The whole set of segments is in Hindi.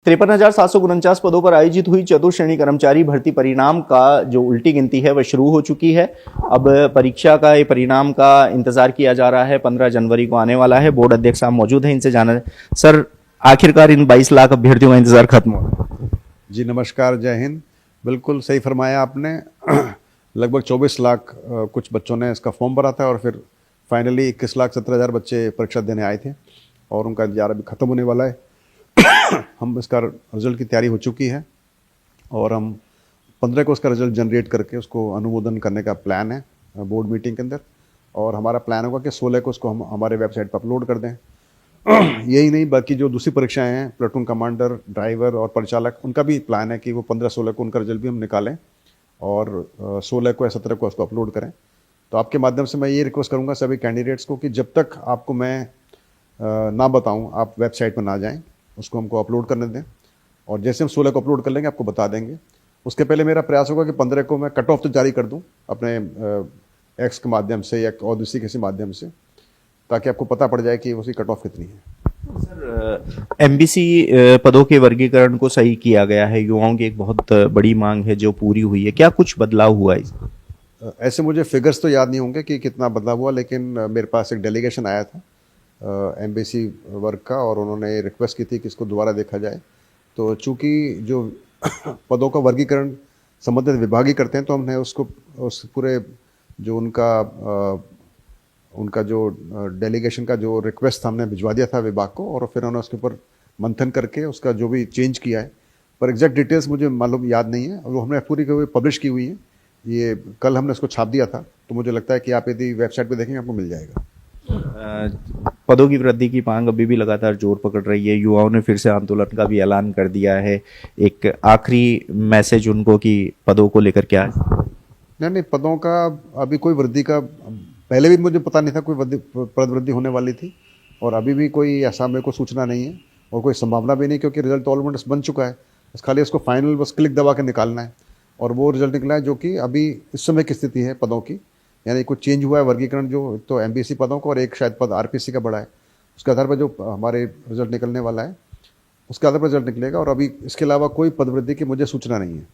53,749 पदों पर आयोजित हुई चतुर्श्रेणी कर्मचारी भर्ती परिणाम का जो उल्टी गिनती है वह शुरू हो चुकी है। अब परीक्षा का ये परिणाम का इंतजार किया जा रहा है, 15 जनवरी को आने वाला है। बोर्ड अध्यक्ष साहब मौजूद हैं, इनसे जाना सर, आखिरकार इन 22 लाख अभ्यर्थियों का इंतजार खत्म हो। जी नमस्कार, जय हिंद। बिल्कुल सही फरमाया आपने। लगभग 24 लाख कुछ बच्चों ने इसका फॉर्म भरा था और फिर फाइनली 21,70,000 बच्चे परीक्षा देने आए थे और उनका इंतजार अभी ख़त्म होने वाला है। हम इसका रिजल्ट की तैयारी हो चुकी है और हम 15 को उसका रिजल्ट जनरेट करके उसको अनुमोदन करने का प्लान है बोर्ड मीटिंग के अंदर। और हमारा प्लान होगा कि 16 को उसको हम हमारे वेबसाइट पर अपलोड कर दें। यही नहीं, बाकी जो दूसरी परीक्षाएं हैं, प्लेटून कमांडर, ड्राइवर और परिचालक, उनका भी प्लान है कि वो 15-16 को उनका रिजल्ट भी हम निकालें और 16 को या 17 को उसको अपलोड करें। तो आपके माध्यम से मैं ये रिक्वेस्ट करूँगा सभी कैंडिडेट्स को कि जब तक आपको मैं ना बताऊँ आप वेबसाइट पर ना जाएँ, उसको हमको अपलोड करने दें और जैसे हम 16 को अपलोड कर लेंगे आपको बता देंगे। उसके पहले मेरा प्रयास होगा कि 15 को मैं कट ऑफ तो जारी कर दूं अपने एक्स के माध्यम से या और दूसरी किसी माध्यम से, ताकि आपको पता पड़ जाए कि उसकी कट ऑफ कितनी है। सर, एमबीसी पदों के वर्गीकरण को सही किया गया है, युवाओं की एक बहुत बड़ी मांग है जो पूरी हुई है, क्या कुछ बदलाव हुआ है? ऐसे मुझे फिगर्स तो याद नहीं होंगे कि कितना बदलाव हुआ, लेकिन मेरे पास एक डेलीगेशन आया था एमबीसी वर्ग का और उन्होंने रिक्वेस्ट की थी कि इसको दोबारा देखा जाए। तो चूँकि जो पदों का वर्गीकरण संबंधित विभाग ही करते हैं, तो हमने उसको उस पूरे जो उनका जो डेलीगेशन का जो रिक्वेस्ट था हमने भिजवा दिया था विभाग को और फिर उन्होंने उसके ऊपर मंथन करके उसका जो भी चेंज किया है, पर एग्जैक्ट डिटेल्स मुझे मालूम याद नहीं है। और वो हमने पूरी की पब्लिश की हुई है, ये कल हमने उसको छाप दिया था। तो मुझे लगता है कि आप यदि वेबसाइट पर देखेंगे आपको मिल जाएगा। पदों की वृद्धि की मांग अभी भी लगातार जोर पकड़ रही है, युवाओं ने फिर से आंदोलन का भी ऐलान कर दिया है। एक आखिरी मैसेज उनको कि पदों को लेकर क्या है? नहीं, पदों का अभी कोई वृद्धि का पहले भी मुझे पता नहीं था कोई पद वृद्धि होने वाली थी और अभी भी कोई ऐसा मेरे को सूचना नहीं है और कोई संभावना भी नहीं, क्योंकि रिजल्ट ऑलमोस्ट बन चुका है। बस खाली उसको फाइनल बस क्लिक दबा के निकालना है और वो रिजल्ट निकला है जो कि अभी इस समय की स्थिति है पदों की। यानी कुछ चेंज हुआ है वर्गीकरण, जो तो एमबीसी पदों को और एक शायद पद आरपीसी का बढ़ा है। उसके आधार पर जो हमारे रिजल्ट निकलने वाला है उसके आधार पर रिजल्ट निकलेगा और अभी इसके अलावा कोई पदवृद्धि की मुझे सूचना नहीं है।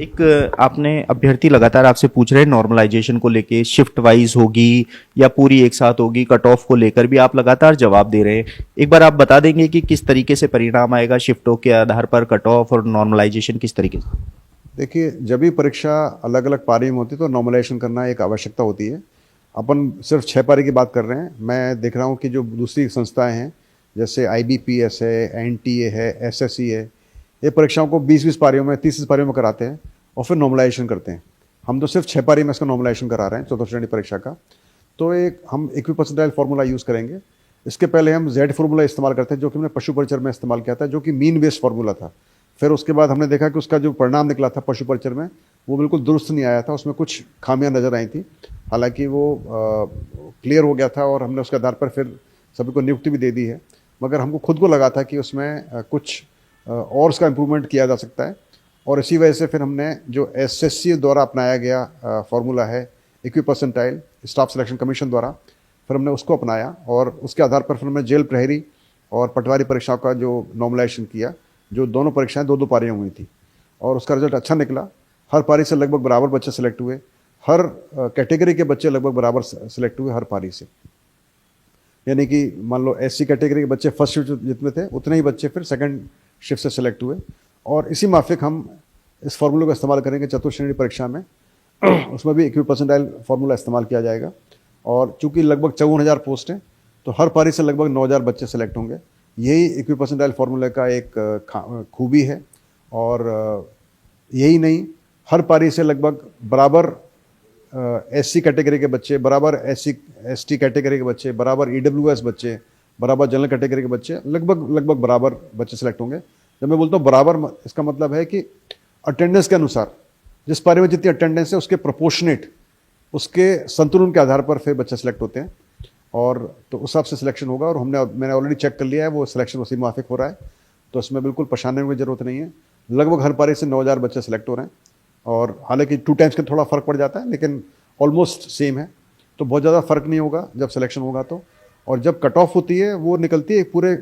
एक आपने अभ्यर्थी लगातार आपसे पूछ रहे हैं नॉर्मलाइजेशन को लेके, शिफ्ट वाइज होगी या पूरी एक साथ होगी, कट ऑफ को लेकर भी आप लगातार जवाब दे रहे हैं। एक बार आप बता देंगे कि किस तरीके से परिणाम आएगा, शिफ्टों के आधार पर कट ऑफ और नॉर्मलाइजेशन किस तरीके से? देखिए, जब भी परीक्षा अलग अलग पारी में होती है तो नॉर्मलाइजेशन करना एक आवश्यकता होती है। अपन सिर्फ 6 पारी की बात कर रहे हैं। मैं देख रहा हूँ कि जो दूसरी संस्थाएं हैं जैसे IBPS है, NTA है, SSC है, ये परीक्षाओं को 20-20 पारियों में, 30-30 पारियों में कराते हैं और फिर नॉर्मलाइजेशन करते हैं। हम तो सिर्फ 6 पारी में इसका नॉर्मलाइजेशन करा रहे हैं चतुर्थ परीक्षा का। तो एक हम इक्विपर्सेंटाइल फार्मूला यूज़ करेंगे। इसके पहले हम Z फार्मूला इस्तेमाल करते हैं, जो कि हमने पशु परिचर में इस्तेमाल किया था, जो कि मीन बेस्ड फार्मूला था। फिर उसके बाद हमने देखा कि उसका जो परिणाम निकला था पशु परिचर में वो बिल्कुल दुरुस्त नहीं आया था, उसमें कुछ खामियां नजर आई थी। हालांकि वो क्लियर हो गया था और हमने उसके आधार पर फिर सभी को नियुक्ति भी दे दी है, मगर हमको खुद को लगा था कि उसमें कुछ और उसका इम्प्रूवमेंट किया जा सकता है। और इसी वजह से फिर हमने जो SSC द्वारा अपनाया गया फार्मूला है, इक्विपर्सेंटाइल स्टाफ सिलेक्शन कमीशन द्वारा, फिर हमने उसको अपनाया और उसके आधार पर फिर हमने जेल प्रहरी और पटवारी परीक्षाओं का जो नॉर्मलाइजेशन किया, जो दोनों परीक्षाएं 2-2 पारियां हुई थी और उसका रिजल्ट अच्छा निकला। हर पारी से लगभग बराबर बच्चे सेलेक्ट हुए, हर कैटेगरी के बच्चे लगभग बराबर सेलेक्ट हुए हर पारी से। यानी कि मान लो SC कैटेगरी के बच्चे फर्स्ट शिफ्ट जितने थे उतने ही बच्चे फिर सेकंड शिफ्ट से सेलेक्ट हुए और इसी माफिक हम इस फार्मूले का इस्तेमाल करेंगे चतुर्श्रेणी परीक्षा में। उसमें भी इक्विपर्सेंटाइल फार्मूला इस्तेमाल किया जाएगा और चूंकि लगभग 54,000 पोस्ट हैं तो हर पारी से लगभग 9,000 बच्चे सेलेक्ट होंगे। यही इक्विपर्सेंटाइल फार्मूले का एक खूबी है। और यही नहीं, हर पारी से लगभग बराबर SC कैटेगरी के बच्चे, बराबर SC ST कैटेगरी के बच्चे, बराबर EWS बच्चे, बराबर जनरल कैटेगरी के बच्चे, लगभग बराबर बच्चे सेलेक्ट होंगे। जब मैं बोलता हूँ बराबर, इसका मतलब है कि अटेंडेंस के अनुसार, जिस पारी में जितनी अटेंडेंस है उसके प्रोपोर्शनेट, उसके संतुलन के आधार पर फिर बच्चे सेलेक्ट होते हैं और तो उस हिसाब से सिलेक्शन होगा। और मैंने ऑलरेडी चेक कर लिया है, वो सिलेक्शन उसी माफिक हो रहा है, तो उसमें बिल्कुल परेशानी की जरूरत नहीं है। लगभग हर पारी से 9,000 बच्चे सेलेक्ट हो रहे हैं और हालांकि 2 टाइम्स का थोड़ा फर्क पड़ जाता है लेकिन ऑलमोस्ट सेम है, तो बहुत ज़्यादा फर्क नहीं होगा जब सिलेक्शन होगा तो। और जब कट ऑफ होती है वो निकलती है पूरे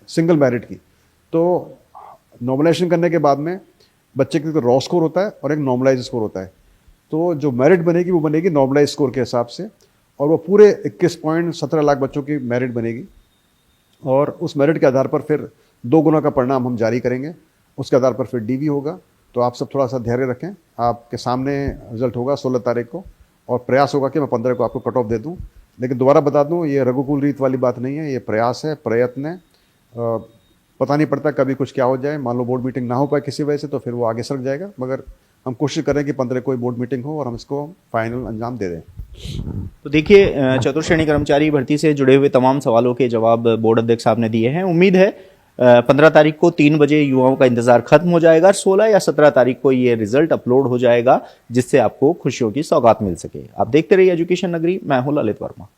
सिंगल मेरिट की, तो नॉमिनेशन करने के बाद में बच्चे के रॉ स्कोर होता है और एक नॉर्मलाइज स्कोर होता है। तो जो मेरिट बनेगी वो बनेगी नॉर्मलाइज स्कोर के हिसाब से, और वो पूरे 21.17 लाख बच्चों की मेरिट बनेगी, और उस मेरिट के आधार पर फिर 2 गुना का परिणाम हम जारी करेंगे। उसके आधार पर फिर डीवी होगा। तो आप सब थोड़ा सा धैर्य रखें, आपके सामने रिजल्ट होगा 16 तारीख को, और प्रयास होगा कि मैं 15 को आपको कट ऑफ दे दूं। लेकिन दोबारा बता दूं, ये रघुकुल रीत वाली बात नहीं है, ये प्रयास है, प्रयत्न है। पता नहीं पड़ता कभी कुछ क्या हो जाए, मान लो बोर्ड मीटिंग ना हो पाए किसी वजह से तो फिर वो आगे सरक जाएगा, मगर हम कोशिश करें कि 15 कोई बोर्ड मीटिंग हो और हम इसको फाइनल अंजाम दे दें। तो देखिए, चतुर्थ श्रेणी कर्मचारी भर्ती से जुड़े हुए तमाम सवालों के जवाब बोर्ड अध्यक्ष साहब ने दिए हैं। उम्मीद है 15 तारीख को 3 बजे युवाओं का इंतजार खत्म हो जाएगा और 16 या 17 तारीख को ये रिजल्ट अपलोड हो जाएगा, जिससे आपको खुशियों की सौगात मिल सके। आप देखते रहिए एजुकेशन नगरी, मैं हूं ललित वर्मा।